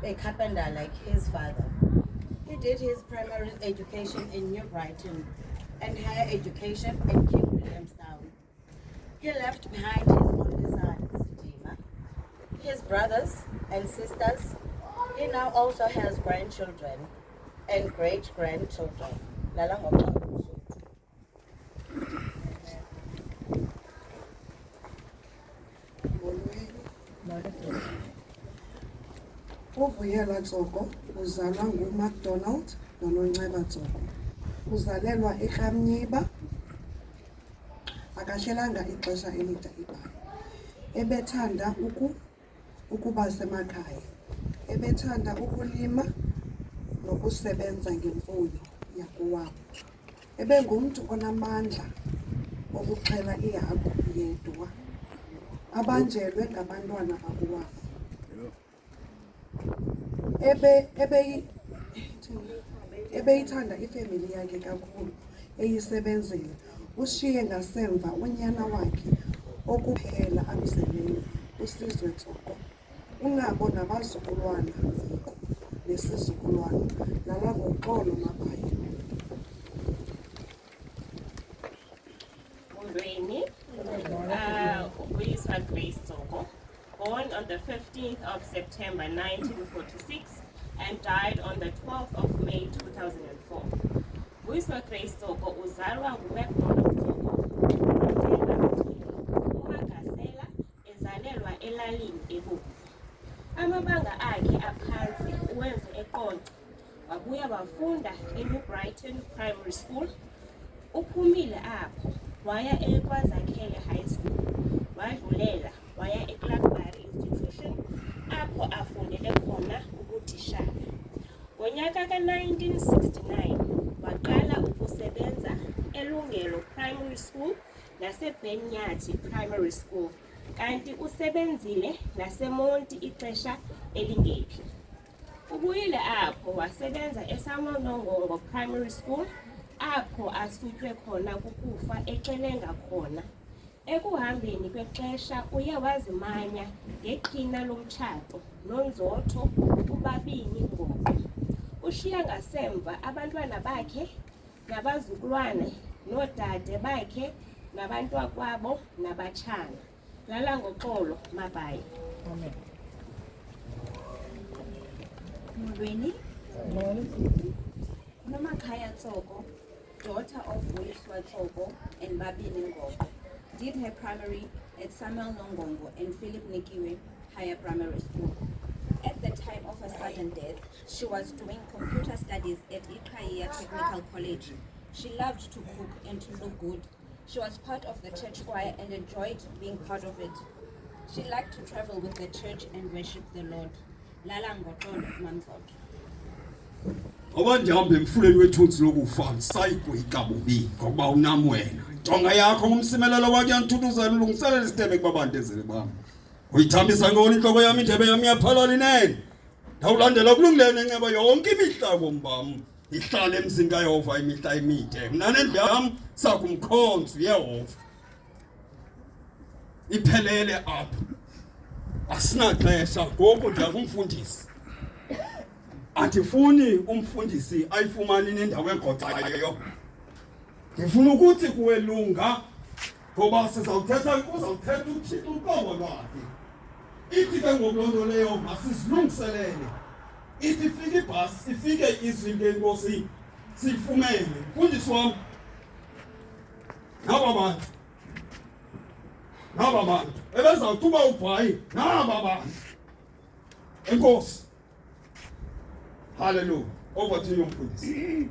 a carpenter like his father. He did his primary education in New Brighton and higher education in King Williamstown. He left behind his only son, Sidima, his brothers and sisters. He now also has grandchildren and great-grandchildren. Lala ngomqolo uSuthu. uVuyelwa Tsoko uzalwa nguMacDonald noNonceba Tsoko. Uzalelwa eKamnyiba. Akahlelanga ixesha elide eBhayi. Ebethanda ukuba semakhaya. Ebethanda ukulima nokusebenza ngemfuyo yakowabo. Ebengumntu onamandla okuxhela ihagu yedwa. Abanjelwe ngabantwana bakowabo. Ebeyithanda ifemeli yakhe kakhulu, eyisebenzile. Ushiye ngasemva unyana wakhe okuphela amzeleyo, uSizwe Tsoko. Ungabo nabazukulwana nesizukulwana. Lala ngoxolo Mabayi. Molweni. Uyiswa Grace Tsoko, born on the 15th of September 1946 and died on the 12th of May 2004. Uyiswa Grace Tsoko uzalwa nguMacDonald Tsoko. uMagasela ezalelwa elalini eBomvu. Amabanga akhe aphansi uwenze eQonce, wabuya wafunda eNew Brighton Primary School. Uphumile apho waya eKwaZakhele High School, wadlulela waya eClarkbury Institution apho afundele khona ubutitshala. Ngonyaka ka-1969 waqala ukusebenza eLungelo Primary School naseBenyathi Primary School, kanti usebenzile naseMonti ixesha elingephi. Ubuyile apho wasebenza eSamonongongo Primary School apho asutywe khona kukufa eXelenga khona. Ekuhambeni kwexesha uye wazimanya ngeqhina lomtshato noNzotho uBabini Ngoqo. Ushiya ngasemva abantwana bakhe nabazukulwane noodade bakhe nabantwakwabo nabatshana. Lala ngoxolo Mabayi. Amen. Molweni. Nomakhaya Tsoko, daughter of Uyiswa Tsoko and Babini Ngoqo, did her primary at Samuel Nongongo and Philip Nikiwe Higher Primary School. At the time of her sudden death, she was doing computer studies at Iqhayiya Technical College. She loved to cook and to look good. She was part of the church choir and enjoyed being part of it. She liked to travel with the church and worship the Lord. Lala ngoxolo Mamzotho. Abandihambe emfuleni wethunzi lokufa sayigwika bubi ngoba unam wena. Jonga yakho ngumsimelelo wakhe yantuthuzela ulungiselela isitebe kubabandezeli bami. Uyithambisa ngoni inhloko yami indebe yami yaphalala inene. Ndawulandela kulungilene enxeba yonke imihlabo mbam. Ihlale emzini kaYehova imihla emide. Mina nendlu yami sakumkhonza uYehova. Iphelele apha. Asinaxesha ngoku ndiyakumfundisa. Andifuni umfundisi ayifumane nendawo egocayo. Ngifuna ukuthi kuwe lunga ngoba sizawuthetha uThixo uqobo lwakhe. Ithi ke ngokulonto leyo masizilungiselele. Ithi ifike ibhasi ifike izwi lenkosi sifumene. Mfundisi wami. Naba bantu ebezawuthuka uBhayi naba bantu. Enkosi. Hallelujah. Over to you, please.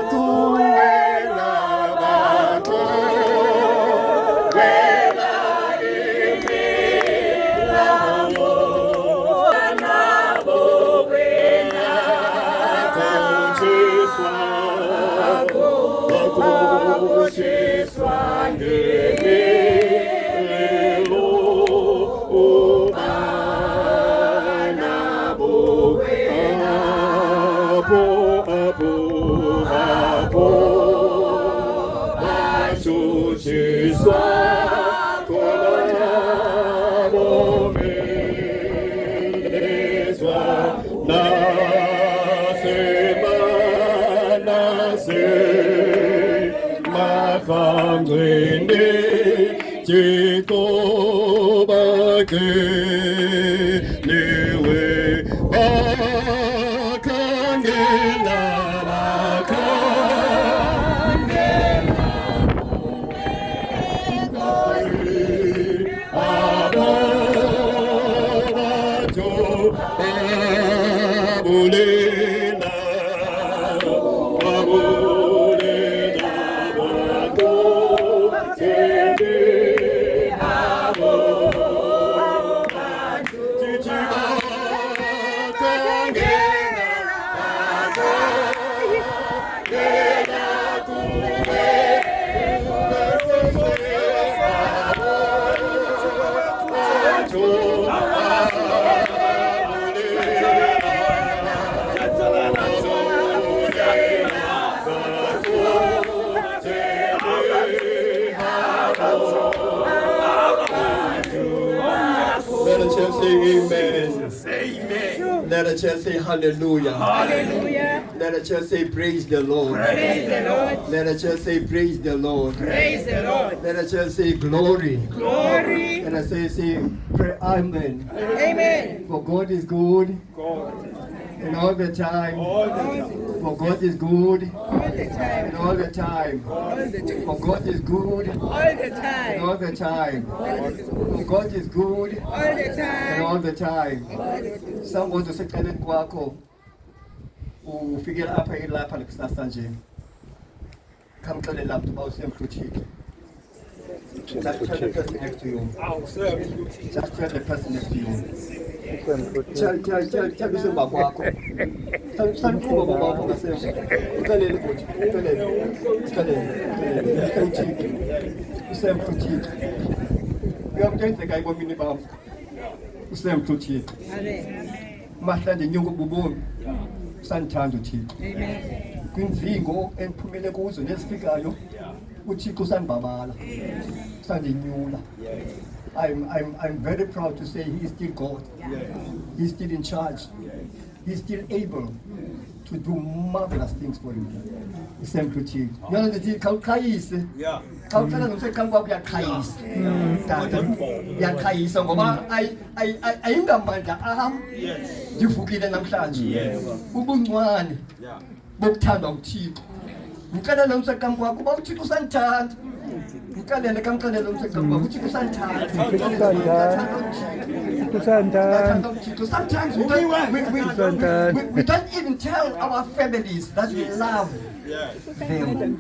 Tuela Let us just say hallelujah. Hallelujah. Let us just say praise the Lord. Praise the Lord. Let us just say praise the Lord. Praise the Lord. Let us just say glory. Glory. Let us say pray amen. Amen. For God is good. And all the time. For God is good. All the time. And all the time. All the time. For God is good. All the And time. all the time. For God is good. All the And time. all the time. Someone to say kwakho ufikela apha ilapha lekusasa nje kamxelela mntu uba usemhluthile. Just tell the person next to you. Just tell the person next to you. Tell usemva kwakho. Sanikuba babakho ngasemva. Uxelele futhi. Usemhluthile. Uyamntenzeka ebomini bam. Usemhluthile. Amen. Mahlanje nyongo bubomi sanithanda uThixo. Amen. Kwinzingo eniphumele kuzo nezifikayo uThixo sanibabala. Sandinyula. I'm very proud to say he is still God. He's still in charge. He's still able to do marvelous things for you. Usemhluthile. Yona ndithi khawuqhayise. Khawuqala nomsekhanga wakho uyakhayisa. Tata uyakhayisa ngoba ayingamandla am. Ndivukile namhlanje. Ubuncwane bokuthandwa uThixo. Ngicela nomsekhanga wakho uba uThixo usandithanda. Ngicela kamxelele umsekhanga wakho uThixo usandithanda. Sometimes we don't even tell our families that we love them.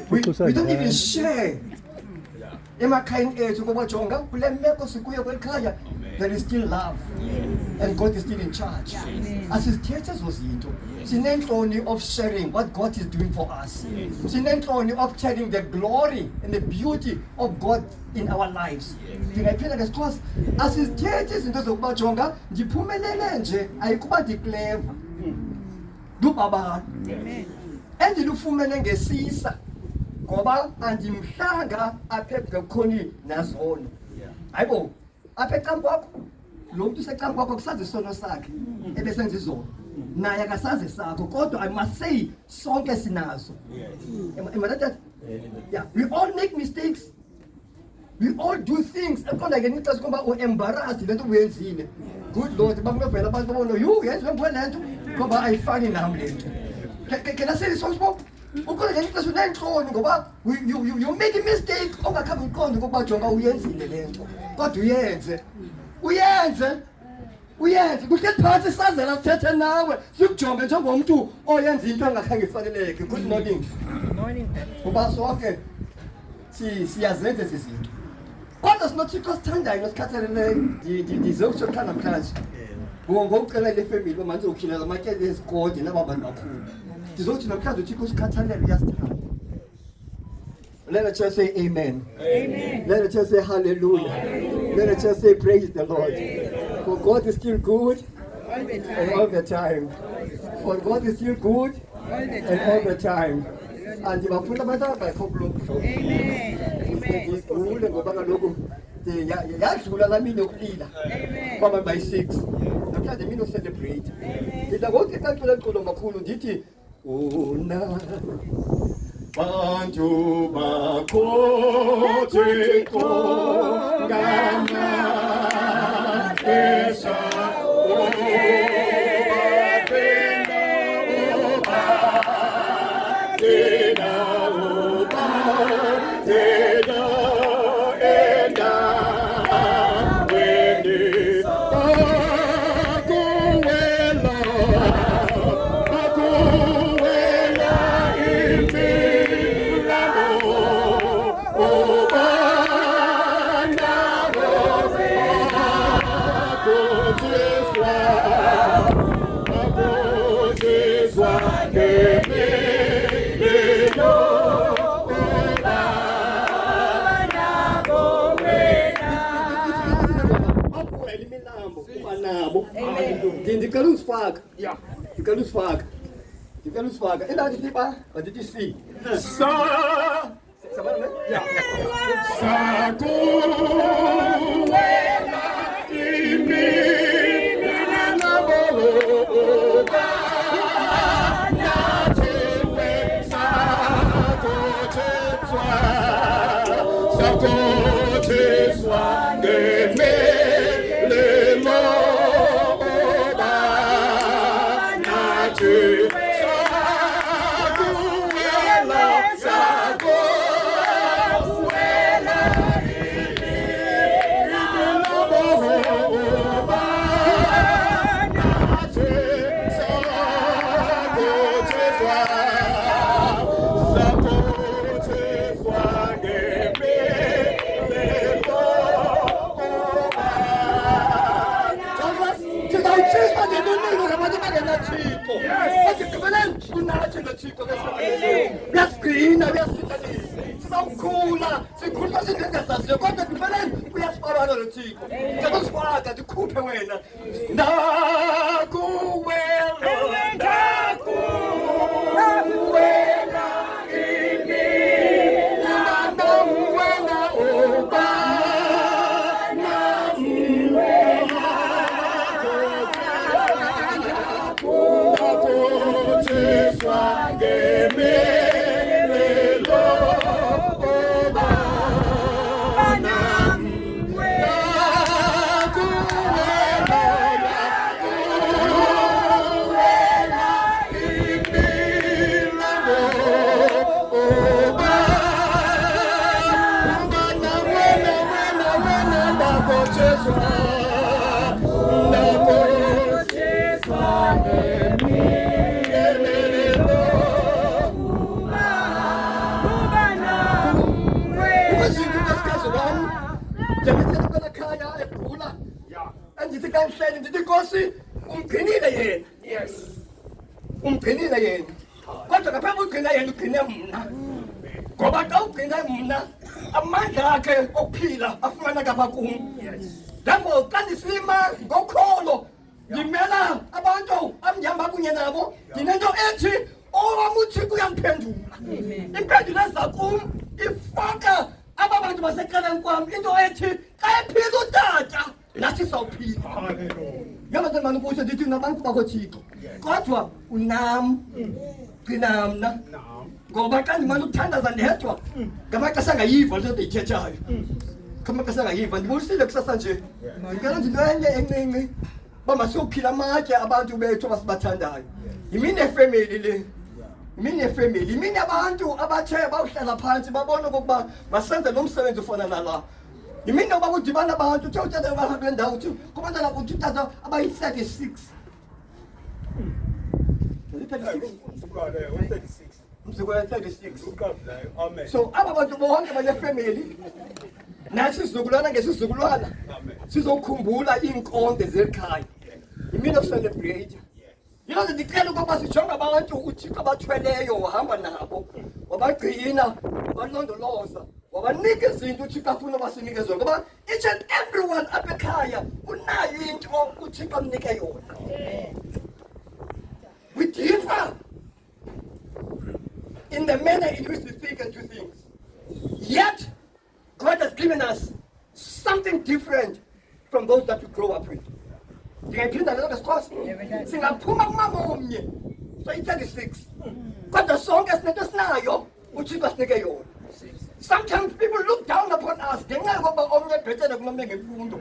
We don't even share. Emakhayeni ethu ngoba jonga kule meko sikuyo kwelikhaya there is still love and God is still in charge. Asizithethe ezo zinto. Sinenhloni of sharing what God is doing for us. Sinenhloni of telling the glory and the beauty of God in our lives. Ndingayiphinda ngesixhosa asizithethe izinto zokuba jonga ndiphumelele nje ayikuba ndiclever. Lubaba. Endilufumene ngesisa ngoba andimhlanga apha ebukhoni nazono. Hayibo apha ecamp kwakho lo mntu secamp kwakho kusazi isono sakhe ebesenza izono naye akasazi sakho kodwa I must say sonke sinazo. Am I that? Yeah, we all make mistakes. We all do things. Ekhona ke nixesha kuba u-embarrassed lento uyenzile. Good Lord bakunovela abantu babona you yenziwe ngwe lento ngoba ayifani nami lento. Can I say this once more? Ukhona ke nixesha unenhloni ngoba you make a mistake ongakhambi uqonde ngoba jonga uyenzile lento. Kodwa uyenze kuhleli phansi sazela sithethe nawe sikujonge njengomuntu oyenza into engakhange ifaneleke. Good morning. Ngoba sonke siyazenza ezi zinto kodwa sinothixo sithandayo nosikhathaleleyo ndizokutsho xa namhlanje ngokucela le family manje ukhilela amatyeli ezigodi nababantu bakhulu ndizothi namhlanje uthixo usikhathalele uyasithanda. Let us just say amen. Amen. Let us just say hallelujah. Let us just say praise the Lord. For God is still good and all the time. For God is still good and all the time. And the bafuna badaba kokulungu. Amen. Ngikule ngoba kaloku yadlula la mina yokulila. Kwaba by 6. Namhlanje mina celebrate. Ngidla konke kacula inkolo makhulu ndithi una bantu bakho Thixo ngamaxesha Ndicela usifaka. Yeah. Ndicela usifaka. Ndicela usifaka. Endathi siba, bandithi si. Sa. Sabana ne? Yeah. Sakuwela imini naboloba. Natewe sakotetswa. Sakotetswa ngemelelo. Uyasiqina, uyasithanisa. Sizawukhula, sikhuluma singengazaziyo kodwa kufanele uyasibalana noThixo. Ngicela usifaka ndikhuphe wena. Ndakuwela, ndakuwela imini namuwela oba. Umgcinile yena. Kodwa ngaphambi ukugcina yena ugcine mna. Ngoba xa ugcine mna amandla akhe okuphila afumana kapha kum. Therefore xa ndisima ngokholo ndimela abantu amnyama kunye nabo ndinento ethi owam uThixo uyamphendula. Impendulo eza kum ifaka aba bantu baseceleni kwam into ethi xa ephila utata nathi sawuphila. Yabantu manje kusho ndithi nabantu bakoThixo. Kodwa unam gcina mna ngoba xa ndimane ukuthandaza ndedwa ngamaxesha angayiva le nto ndiyithethayo. Ngamaxesha angayiva ndibulisile kusasa nje. Ndicela ndinto enye encinci uba masiyophila amatye abantu bethu abasibathandayo. Yimini yefemeli le. Yimini yefemeli. Yimini abantu abathe bawuhlala phantsi babona okokuba masenze lo msebenzi ufana nala. Yimini yoba kudibana abantu uthe utata balapha kule ndawo uthi kubantwana kuthi utata abayi-36. Mzukwana 36. So aba bantu bonke banefamily nathi sizukulwana ngesizukulwana sizokhumbula iinkonde zekhaya. mean of celebrate. You know, the kind of Babas John about to chick about 20 or Hamanabo, or about Guyana, or not the laws, or niggas into Chicafuna was niggas over each and everyone up a kaya, who now into all Chicam Nikayo. We differ in the manner in which we think and do things. Yet, God has given us something different from those that we grow up with. Ndingayiphinda leyo ngesikhosi singaphuma kumama omnye so i-36 kodwa sonke sinento esinayo uthixo asinike yona. Sometimes people look down upon us ngenxa yokuba omnye ebhetele kunomnye ngemfundo,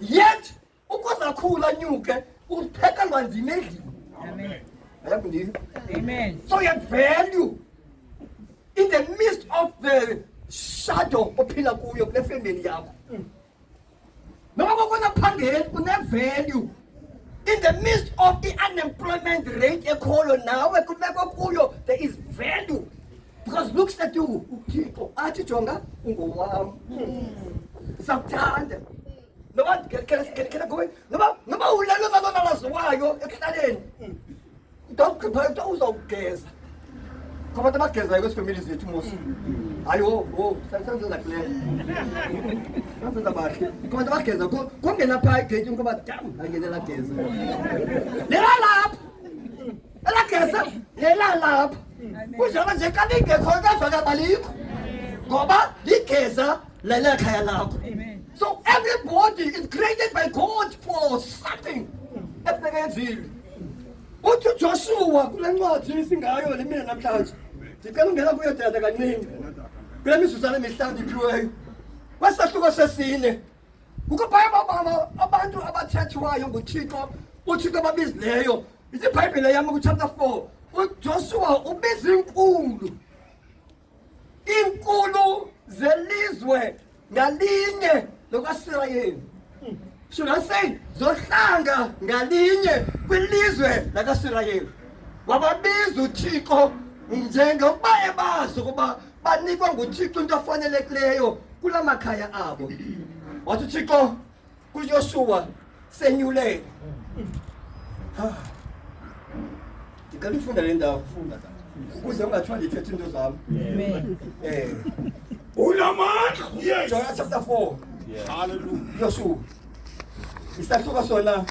yet ukuze akhule anyuke uphekelwa nzima endlini. Amen. So you have value in the midst of the shadow ophila kuyo kule family yakho. Noma kokona phangeli une-value in the midst of the unemployment rate ekhoyo nawe kubekwa kuyo, there is value because looks at you uthixo athi jonga ungowami sakuthanda noma ulelo nalalaziwayo ekuhlaleni utawugqipha uzawugeza kwabantu abagezayo kwesifamili zethu mosi hayi senza kule senza bahle kwabantu abageza kungena phaa egeyitini ngoba dam angenela geza lelalapha elageza lelalapha kunjalo nje xa lingekho kazaka balikho ngoba ligeza lelekhaya lakho. So everybody is created by God for something efunekenzile. Uthi Joshua kule ncwadi singayo le mina namhlanje ndicela ungena kuyo tata kancini kule misuzana emihlanu iphiweyo kwesahluko sesine kukho phaya abantu abathethwayo nguthixo uthixo ababizileyo. IBhayibhile yami kuchapter 4 uJoshua ubiza inkulu zelizwe ngalinye lokwaSirayeli. Should I say zohlanga ngalinye kwilizwe lakaSirayeli wababiza uthixo njengoba ebazi ukuba banikwa nguthixo into afanelekileyo kula makhaya abo. Wathi uthixo kuJoshua senyulele. Ndicela ufunda le ndawo ukuze ungathiwa ndithetha into zami. Unamandla. Yes. Jonah chapter 4. Hallelujah. Joshua isahluko sona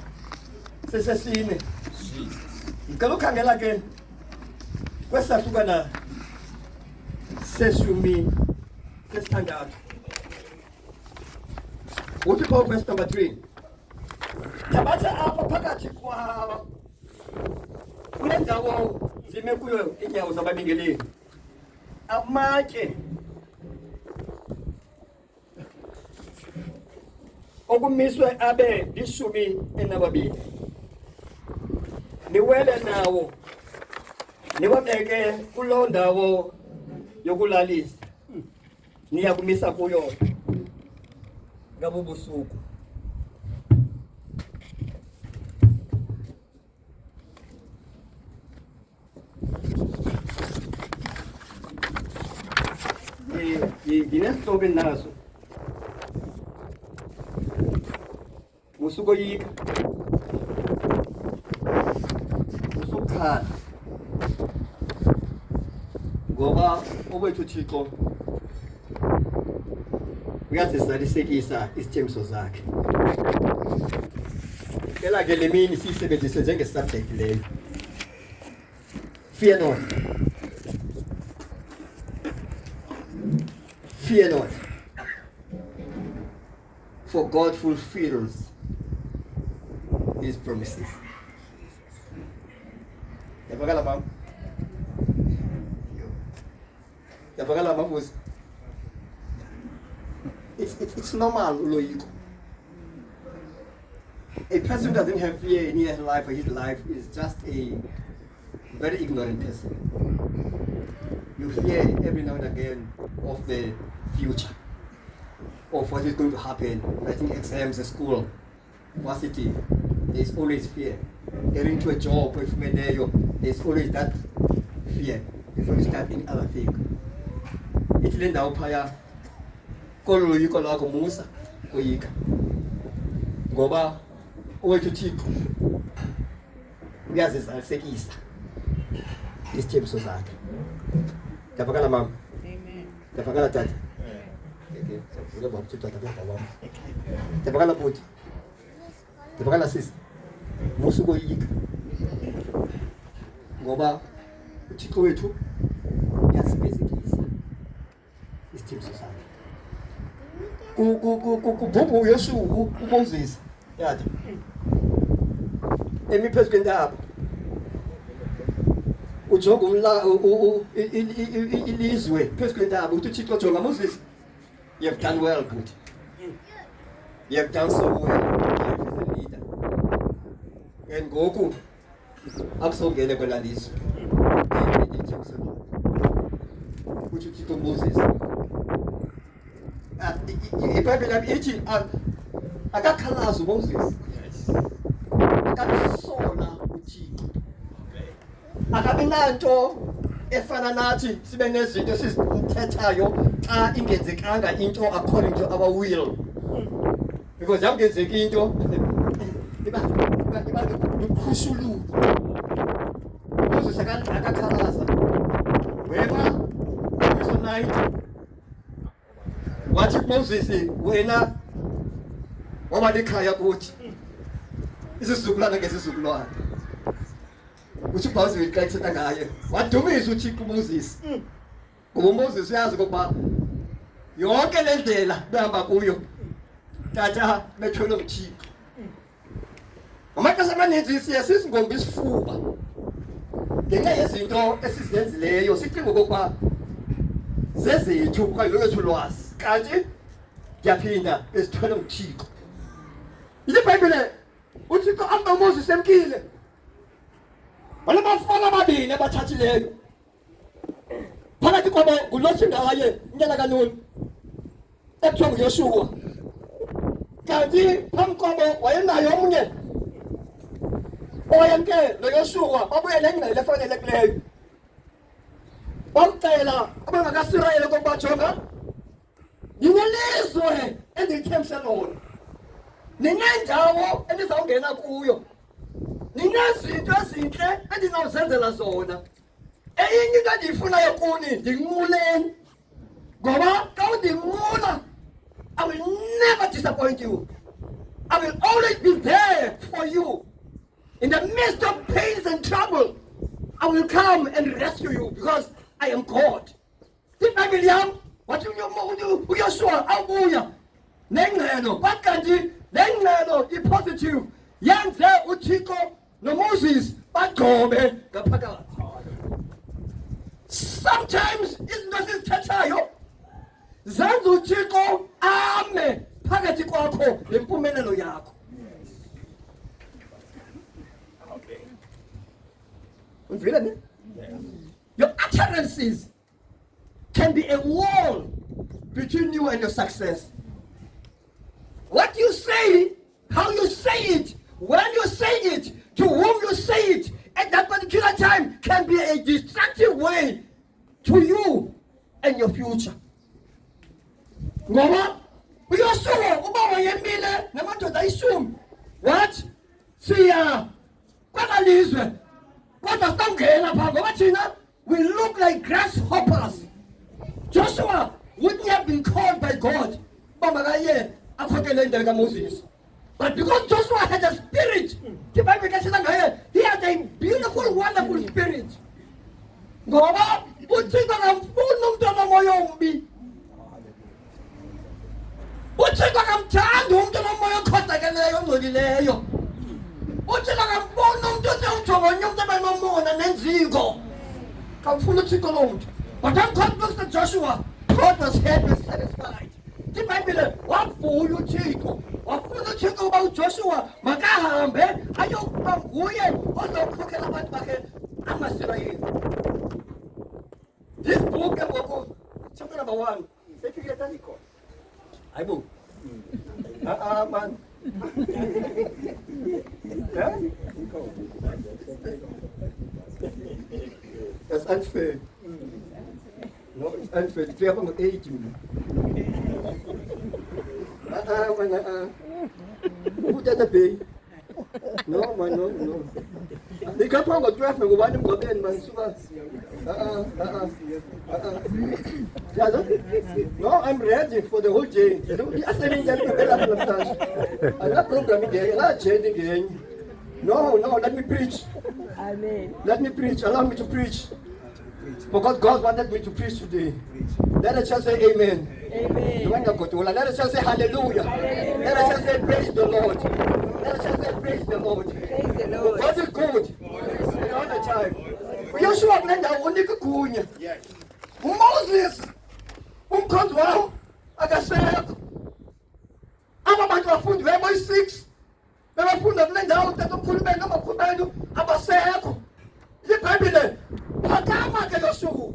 sesesine. Ngicela ukhangela ke kwesahlukana seshumi sesithandathu. Uthi Paul verse number 3. Thabatha apha phakathi kwa kule ndawo zime kuyo inyawo zababingeleli amatye okumiswe abe 12 niwele nawo niwabeke kuloo ndawo yokulalisa niya kumisa kuyo ngabo busuku. Nginesihloko naso usukoyika usukhala ngoba obethu uthixo uyazisalisekisa isithembiso zakhe. Kela ke le mini siyisebenzise njengesubject leyo. Fear not. Fear not, for God fulfills His promises. Yabakala mama. Yabakala mama. It's normal, uloyiko. A person who doesn't have fear in his life or his life is just a very ignorant person. You hear every now and again of the future, of what is going to happen, writing exams at school, varsity. There's always fear. Getting into a job, there's always that fear before you start doing other things. It's linda upaya koloyiko lwakho musa koyika ngoba owethu Thixo uyazizalisekisa isithembiso zakhe. Ngiyabakala mama. Amen. Ngiyabakala tata. Okay. Ngiyabakala baba tata baba. Ngiyabakala bhuti. Ngiyabakala sisi. Musuko yika. Ngoba uThixo wethu uyasibezekisa isithembiso sakhe. Kubhubhu uYeshu uMoses yathi emiphezu kwentaba ujonga ilizwe phezu kwentaba uthi uThixo jonga Moses, you have done well good, you have done so well, you have leader, and ngoku akusongene kwela lizwe uthi uThixo Moses iBhayibheli ithi akakhalaza uMoses, akasola uThixo, akabe nanto efana nathi sibe nezinto esizithethayo xa ingenzekanga into according to our will, because yangenzeka into iba ukhushulu. Moses akakhalaza wema tonight. Wathi Moses wena waba likhaya kuthi isizukulwana ngesizukulwana. Uthi Moses uyixexetha ngaye wadumisa uThixo Moses. Ngoba Moses uyazi ukuba yonke le ndlela behamba kuyo tata bethwele uThixo. Amaxesha amaninzi siye sisingomba isifuba ngenxa yezinto esizenzileyo sicinga ukuba zezethu okanye lwethu lwazi, kanti ngiyaphinda besithwele uThixo. IBhayibheli uThixo amba uMoses emkile wale bafana ababini abathathileyo phakathi kwabo ngulothi ngaye inyana kaNuni ekuthiwa nguYeshuwa, kanti phambi kwabo wayenayo omnye oyemke noYeshuwa babuye nengcele efanelekileyo. Bamcela abangakasirayeli ukuba jonga ninelizwe endilithembise lona, ninendawo endizawungena kuyo, ninezinto ezintle endinawuzenzela zona. Eyinye into endiyifunayo kuni ndinquleni, ngoba xa undinqula I will never disappoint you. I will always be there for you. In the midst of pains and trouble, I will come and rescue you because I am God. IBhayibheli yam wathi uYeshuwa abuya nengcelo, bakanti lengcelo ipositive yenze uThixo noMoses bagcobe ngaphakathi. Sometimes izinto esizithethayo zenza uThixo ame phakathi kwakho nempumelelo yakho. Unvile ne? Your utterances can be a wall between you and your success. What you say, how you say it, when you say it, to whom you say it, at that particular time can be a destructive way to you and your future. Ngoba uYeshuwa uba wayemile namadoda ayishumi what? Siya kwalizwe kodwa sitangena pha ngoba thina we look like grasshoppers. Joshua wouldn't have been called by God bamakaye akhokele indlela kaMoses, but because Joshua had a spirit, the Bible says he had a beautiful, wonderful spirit. Ngoba uThixo akamfuni umuntu onomoya ombi, uThixo akamthanda umuntu onomoya okhohlakeleyo ongcolileyo, uThixo akamfuni umuntu ojongonya umuntu abanomona nenziko, akamfuni uThixo lo muntu. But when God looks at Joshua, God was happy and satisfied. The Bible wafuna uThixo, wafuna uThixo uba uJoshua makahambe ayokuba nguye ozokhokhela abantu bakhe amaSirayeli. This book ngoku chapter number 1 sefike taniko ayibo man that's unfair. No, it's unfair. We have an 8 who does pay? No, man, no. Nikhapha ngo-12 ngubani emgqobeni manisuka. No, I'm ready for the whole day. No, let me preach. Amen. Let me preach. Allow me to preach. Because God wanted me to preach today. Let us just say amen. Amen. Let us just say hallelujah. Let us just say praise the Lord. Let us just say praise the Lord. Praise the Lord. God is good. And all the time. Joshua mnenda unika kunya. Moses. Umkhonzi wami akasekho. Abantu bafundi bebo 6. Bebafunda kule ndawo tatomkhulu benu amakhulu benu abasekho. IBhayibhile phakama ke Joshua.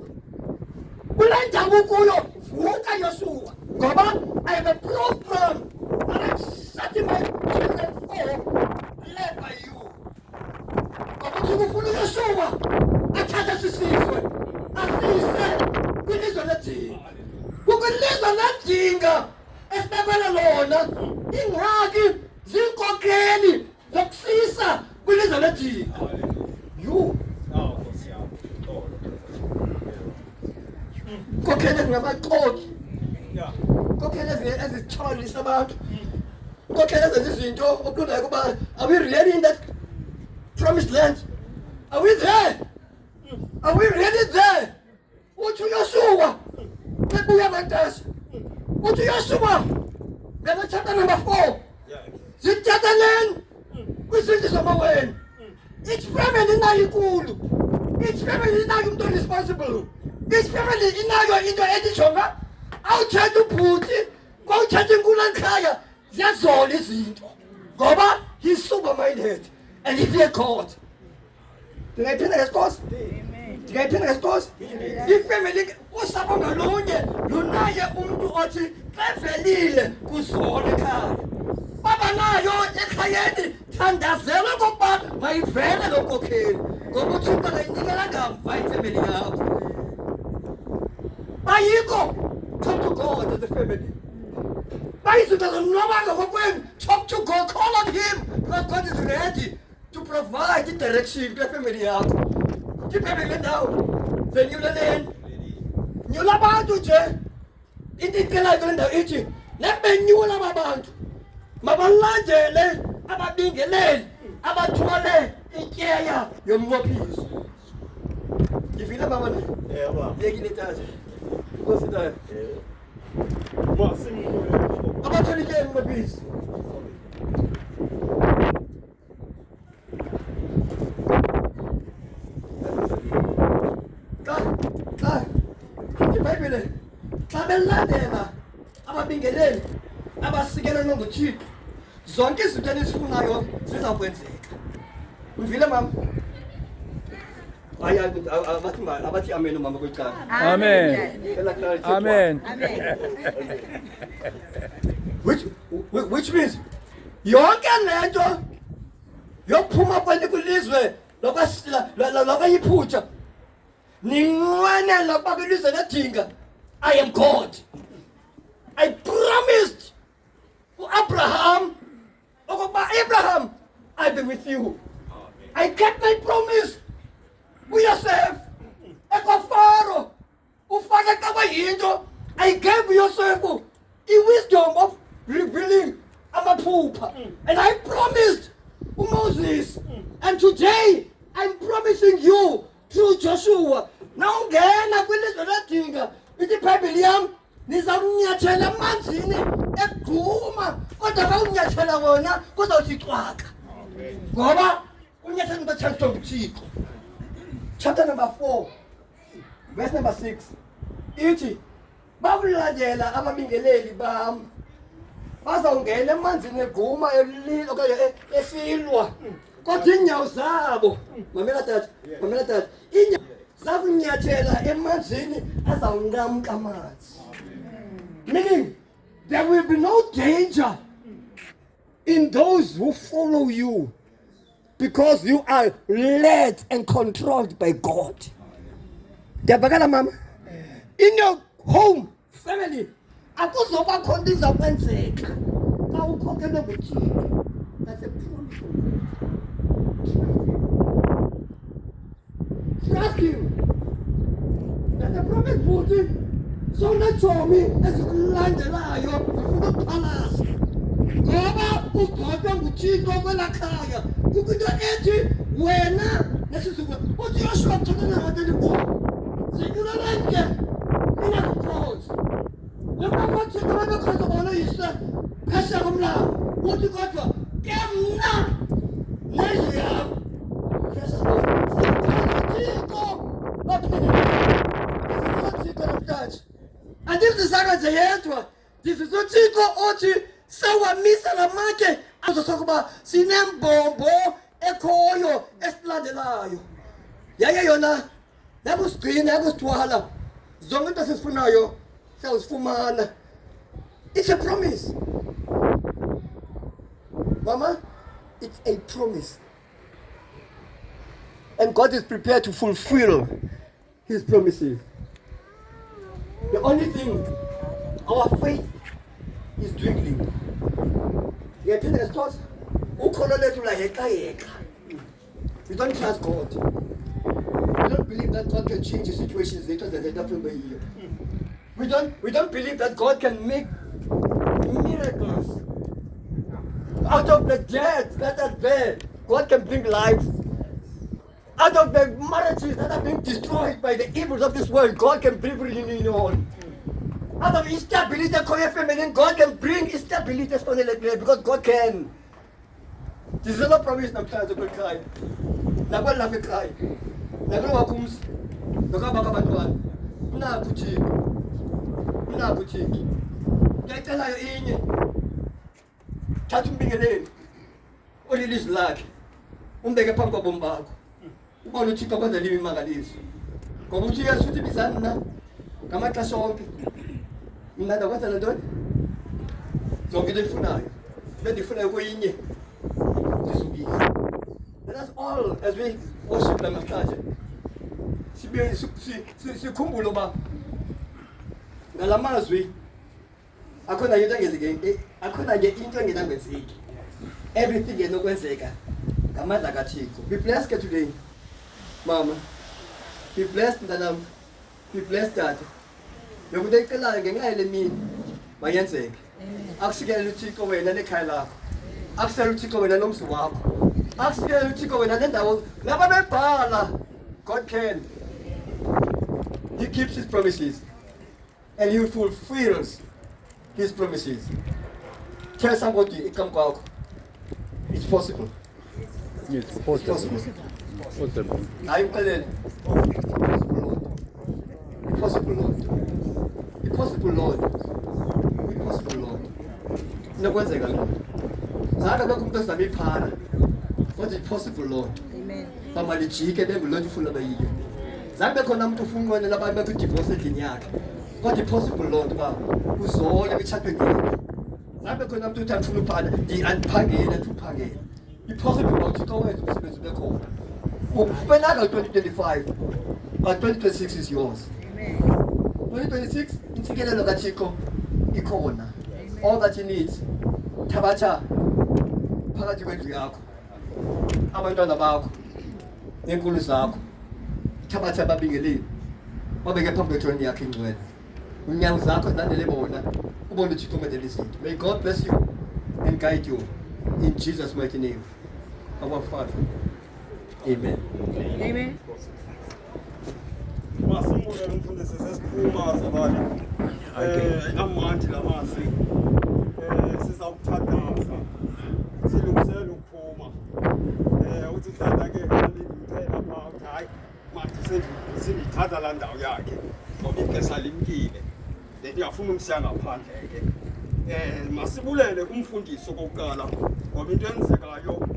Kule ndawo kuyo vuka Joshua. Ngoba I have a program that I'm setting my children for led by you. Ngoba ukufuna Joshua athatha sisizwe. Asise kwilizwe lethu. Ukulizwe ledinga esibekele lona ingxaki zinkokheli zokusisa kwilizwe lethu. You kokheli ngamaxoki. Kokheli ezitholisa abantu. Kokheli ezizinto okuqonda ukuba are we really in that promised land? Are we there? Are we really there? Uthi Joshua bebuya mantasha. Uthi Joshua ngena chapter number 4. Sithatheleni kwizinto zamaweni. Each family inayo inkulu. Each family inayo umuntu responsible. Each family inayo into ethijonga. Awuthatha ubhuti, kwawuthatha inkulu ekhaya, ziyazola izinto. Ngoba he's super minded and he fear God. Ndingayiphinda ngesikosi? Ndingayiphinda ngesikosi? Ifamily usapho ngalunye lunaye umuntu othi xa velile kuzona ekhaya. Baba nayo ekhayeni thandazela ukuba mayivele lo nkokheli. Ngoba uThixo akayinikela ngamva ifamily yakho. Bayikho, talk to God as a family. Bayizinto zonwabanga ngokwenu, talk to God, call on him. Because God is ready to provide the direction to family yakho. Tipemele ndawo, zenyuleleni. Nyula abantu nje. Indicela kule ndawo ithi, nebenyula abantu. Mabalandele ababingeleli abathole ityeya yomnqophiso. Ngivile mama ne? Yebo. Yekile tata. Ngositayo. Abathole ityeya yomnqophiso. Xa iBhayibhile xa belandela ababingeleli abasikela ngoThixo zonke izinto esifunayo zizakwenzeka. Uvile mama? Abathi amen mama kwicala. Amen. Amen. Which means yonke lento yokuphuma kwenu kwilizwe lokwayiphutha ninqwenela ukuba kwilizwe ledinga. I am God. I promised to Abraham, Abraham, I'll be with you. I kept my promise. Uyosef, ekofaro, ufake kabayinto. I gave Yosef the wisdom of revealing amaphupha. And I promised Moses. And today, I'm promising you through Joshua. Now ngena kwilizwe ledinga. Ithi iBhayibhile yami nizawunyathela emanzini egquma kodwa xa unyathela wona kuzawuthi xwaka. Ngoba unyathela into ethandiswa nguThixo. Chapter number 4 verse number 6 ithi bakulandela ababingeleli bami bazawungena emanzini egquma okanye esilwa kodwa iinyawo zabo mamela tata iinyawo zakunyathela emanzini azawunqamka amanzi. Meaning there will be no danger in those who follow you because you are led and controlled by God. Ndiyabakala mama? In your home, family, akuzoba khona izakwenzeka xa ukhokelwe nguThixo. That's a promise. trust him. And the promise booty, zona chomi ezikulandelayo zifuna ukuphalasa. Ngoba uGod nguThixo kwelakhaya. Ukunto ethi wena nesizwe uthi Joshua kuthona na-34. Singulalanje inakukhozi. Lokho bathi babekhoza bona yise phesha komlambo. Uthi kodwa ke mna nezwi yami. Phesha komlambo. Andizisaka nje yedwa ndizizothixo othi sawamisa lamatye azosokuba sinembombo ekhoyo esilandelayo yaye yona nakusigcina yakusithwala zonke into esizifunayo siyazifumana. It's a promise, Mama. It's a promise, and God is prepared to fulfill His promises. The only thing, our faith is dwindling. We don't trust God. We don't believe that God can change the situations later than the We don't believe that God can make miracles out of the dead that are there. God can bring life. Out of the marriages that are being destroyed by the evils of this world, God can bring reunion on. Out of instability, God can bring instability because God can. This is not a promise namhlanje kwekhaya. Nakwalapha ekhaya. Nakwakums. Nakabantwana. Unakho Thixo. Ngiyacelayo inye. Thatha umbingeleli. Olilizwi lakhe. Umbeke phambi kwabomi bakho. Ubona uThixo kwenza limi imangaliso. Ngoba uthi Yesu uthi bizani na ngamaxesha onke. Mina ndakwenza lento zonke into endifunayo. Bendifunayo kuyinye. Ndizubisa. Let us all as we worship namhlanje. Sikhumbule uba ngalamazwi akhona into engenzeki. Akhona nje into engenangenzeki. Everything enokwenzeka ngamandla kaThixo. Be blessed today. Mama, be blessed mntanam, be blessed Dad. Yokunto icelayo ngenxa yale mini mayenzeke. Akusikelele uThixo wena nekhaya lakho. Akusikelele uThixo wena nomzi wakho. Akusikelele uThixo wena nendawo nabantu ebhala. God can. He keeps His promises and He fulfills His promises. Tell somebody icam kwakho. It's possible. Yes, It's possible. possible. Possible. Hayi uqelele. Possible Lord. Possible Lord. Possible Lord. Nokwenzeka Lord. Zaka lokho umuntu osami phana. What is possible Lord? Amen. Mama lijike bengulonje ufuna bayiyo. Zange khona umuntu ufuna ukunqwenela abantu bakho divorce endini yakhe. What is possible Lord ba? Uzole bechaphe ngeke. Zange khona umuntu uthi ufuna uphana, andiphangele andiphangele. Impossible Lord Thixo wethu umsebenzi bekhona. Ubenaka 2025. But 2026 is yours. Amen. 2026 intsikelelo kaThixo ikhona. All that you need. Thabatha phakathi kwendlu yakho. Abantwana bakho nenkulu zakho. Thabatha babingeleli. Babeke phambi kwethoni yakhe ingcwele. Unyawo zakho zandele bona. Ubone uThixo umenzele izinto. May God bless you and guide you in Jesus' mighty name. Our Father. Amen. Amen. Masimbule umfundisi sesiphuma zabali. Amandla lamasi. Sizawuthandaza. Silungisela ukuphuma. Uthi tata ke ngithela pha hayi manje sendithatha la ndawo yakhe. Ngoba ixesha limkile. Ndiyafuna umsiya ngaphandle ke. Masibulele kumfundisi okokuqala ngoba into enzekayo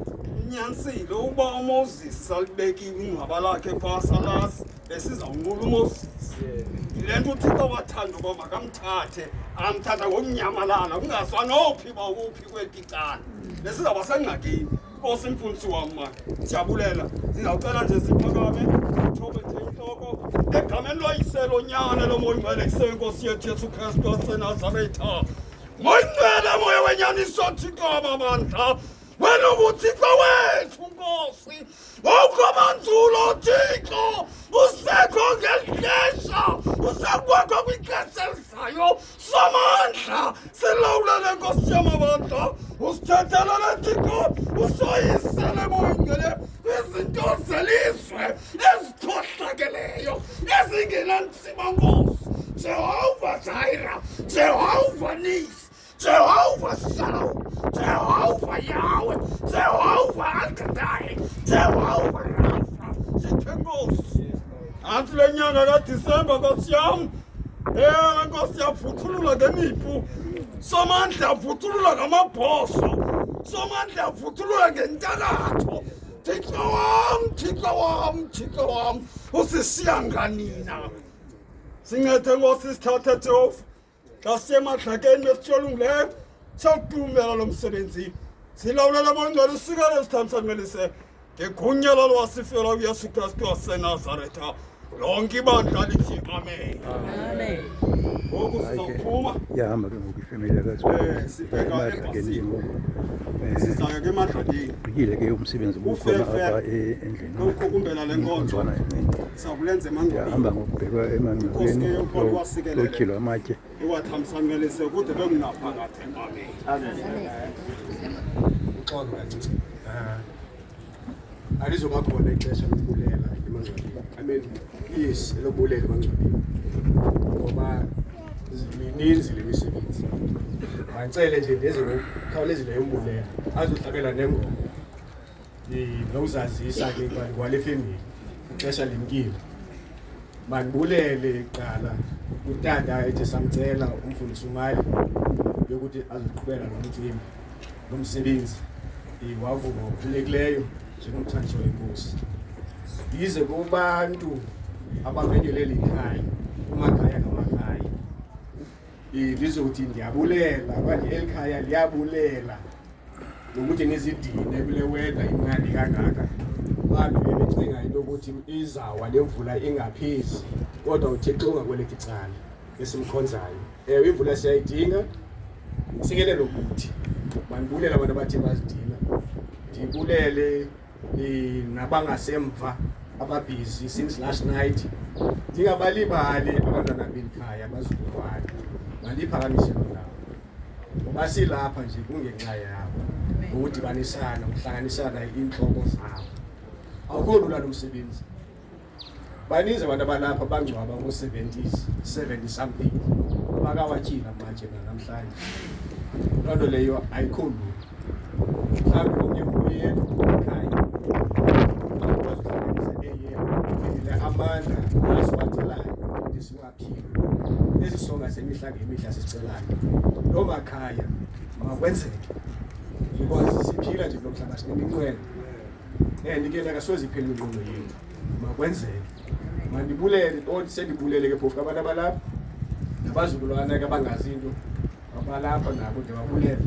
unyanisile uba uMoses salibekiwe ingcwaba lakhe phasalazi besizawunqula uMoses. Le nto uThixo wathanda uba makamthathe amthatha ngomnyamalala kungaswa nophi bawuphi kweli cala besizawuba sengxakini. Nkosi mfundisi wam mani siyabulela sizawucela nje siphakame thobe nje intloko egameni loyise lonyana lomoya ingcwele kusenkosi yethu Yesu Kristu waseNazaretha. Moya ingcwele moya wenyaniso Thixo wamandla wena ubuthixo wethu Nkosi ukhomandzulo Thixo usekho ngexesha usekwakho kwixesha elizayo samandla silawulele Nkosi yamabandla usithethelele Thixo usoyisele moyingcwele izinto zelizwe ezikhohlakeleyo ezingenantsima Nkosi Jehovah Jireh Jehovah Nisi Jehovah Shalom, Jehovah Yahweh, Jehovah Al-Shaddai, Jehovah Rapha. Sithenkosi. Anti le nyanga kaDisemba Nkosi yami. Nkosi yavuthulula ngemiphu. Somandla yavuthulula ngamabhoso. Somandla yavuthulula ngentakatho. Thixo wami, usisiya nganina. Sincede Nkosi sithathe Jehova. Lasemadlakeni besitsholuleyo sawuqhubela lo msebenzi silawulela amangcwele usikele sithamsangelise ngegunya lalo wasifela uYesu Kristu waseNazaretha lonke ibandla lithi amen. Amen. Ngoku sizophuma yahamba ke ngoku ifamily yakhe sibheka sizaya ke emadlakeni gqikile ke umsebenzi ukhona apha endlini lokukumbela le nkonzo sakulenza emangcweleni yahamba ngokubhekwa emangcweleni lotyhilwa amatye iwathamsangelise kude bekungaphakathi amen. Uxolo kancinci. Alizoba khona ixesha lokubulela emangcwabeni. Amen. Yes, lokubulela emangcwabeni. Ngoba mininzi le misebenzi. Mandicele nje ndeze ngokukhawulezileyo umbulela. Azohlabela nengoma. Nozazisa ke kwale family. Ixesha limkile. Mandibulele iqala utata ethi samcela umfundisi uMali yokuthi azoqhubeka nomcimbi nomsebenzi wavuma okulekileyo njengomthandiso wenkosi yize kubantu abamenyelele ikhaya kumakhaya ngamakhaya lizokuthi ndiyabulela kwathi elikhaya liyabulela nokuthi nizidine kule weather imnandi kangaka abantu bebecinga into ukuthi izawa lemvula ingaphezi kodwa uThixo ungakweleka icala esimkhonzayo imvula siyayidinga sikelelo ukuthi manibulela abantu abathi bazidina ndibulele nabangasemva ababhizi since last night ndingabalibali abantwana belikhaya abazukulwane mandiphakamise lo ndawo ngoba silapha nje kungenxa yabo ukudibanisana ukuhlanganisana inhloko zabo awukho lula lo msebenzi baninzi abantu abalapha bangcwaba ngo-70 something abakawatyila manje namhlanje loo nto leyo ayikho lula mhlawumbi omnye nguyena ekhaya akwazi ukuhlanganisa eyena amandla asiwathelayo ukuthi singaphili ezi songa semihla ngemihla sisicelayo loo makhaya makwenzeke because siphila nje nomhlaba sineminqweno ke nakasoze iphele inqondo yethu makwenzeke mandibulele othi sendibulele ke phofu abantu abalapha nabazukulwana ke abangazi into abalapha nabo ndiyababulele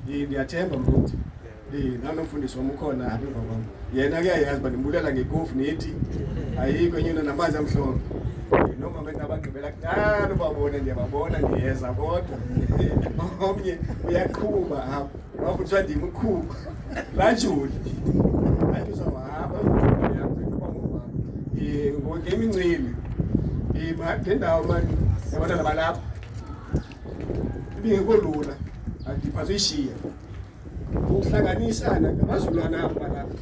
ndiyathemba mntu nanomfundisi wami ukhona apha emva kwam yena ke ayazi uba ndimbulela ngekofu nethi ayikho enye into namanzi amhlophe noma abantu abagqibela kudala ubabona ndiyababona ndiyeza kodwa omnye uyaqhuba apha wafundiswa ndim uqhuba lajuli athi uzawahamba ngemincili le ndawo mani yabantwana balapha ibingekho lula andiphazoyishiya ukuhlanganisana ngabazulwana abo balapha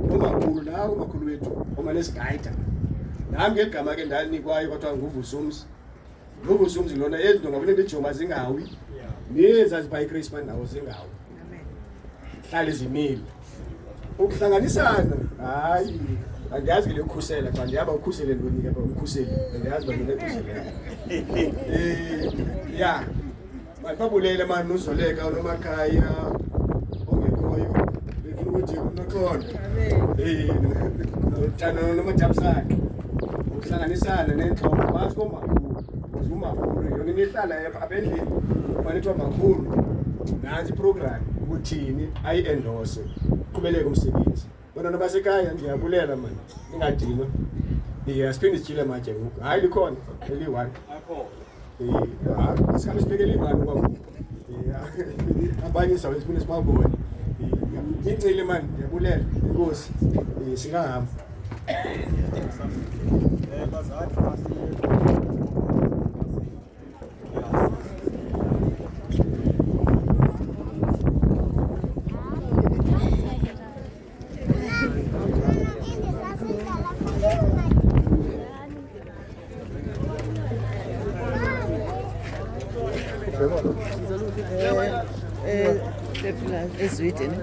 umakhulu nawo umakhulu wethu omanesigayida nami ngeli gama ke ndalinikwayo kwathiwa nguvusumzi nguvusumzi lona ezi nto ngabona lijoma zingawi nezazipha iChristmas nawo zingawi hlale zimile ukuhlanganisana hayi andiyazi ke ukukhusela xa ndiyaba ukhusele ntoni ke umkhuseli andiyazi uba ntoni ekhuseleyo ya mandibabulele mani nozoleka unomakhaya ongekhoyo befuna ukuthi unoxolo uthando nomathabisana ukuhlanganisana nentloko phantsi komakhulu because umakhulu yona nihlala apha endlini manithiwa makhulu nansi iprogram ukuthini ayi-endose uqhubeleke umsebenzi bona basekhaya ndiyabulela mani ningadinwa siphinde sitshile matye ngoku hayi likhona eli-one sikhambe sibekele i-one kwam abanye sawesifune sibabone Ngicile manje ngiyabulela inkosi. Singahamba. ezwide ne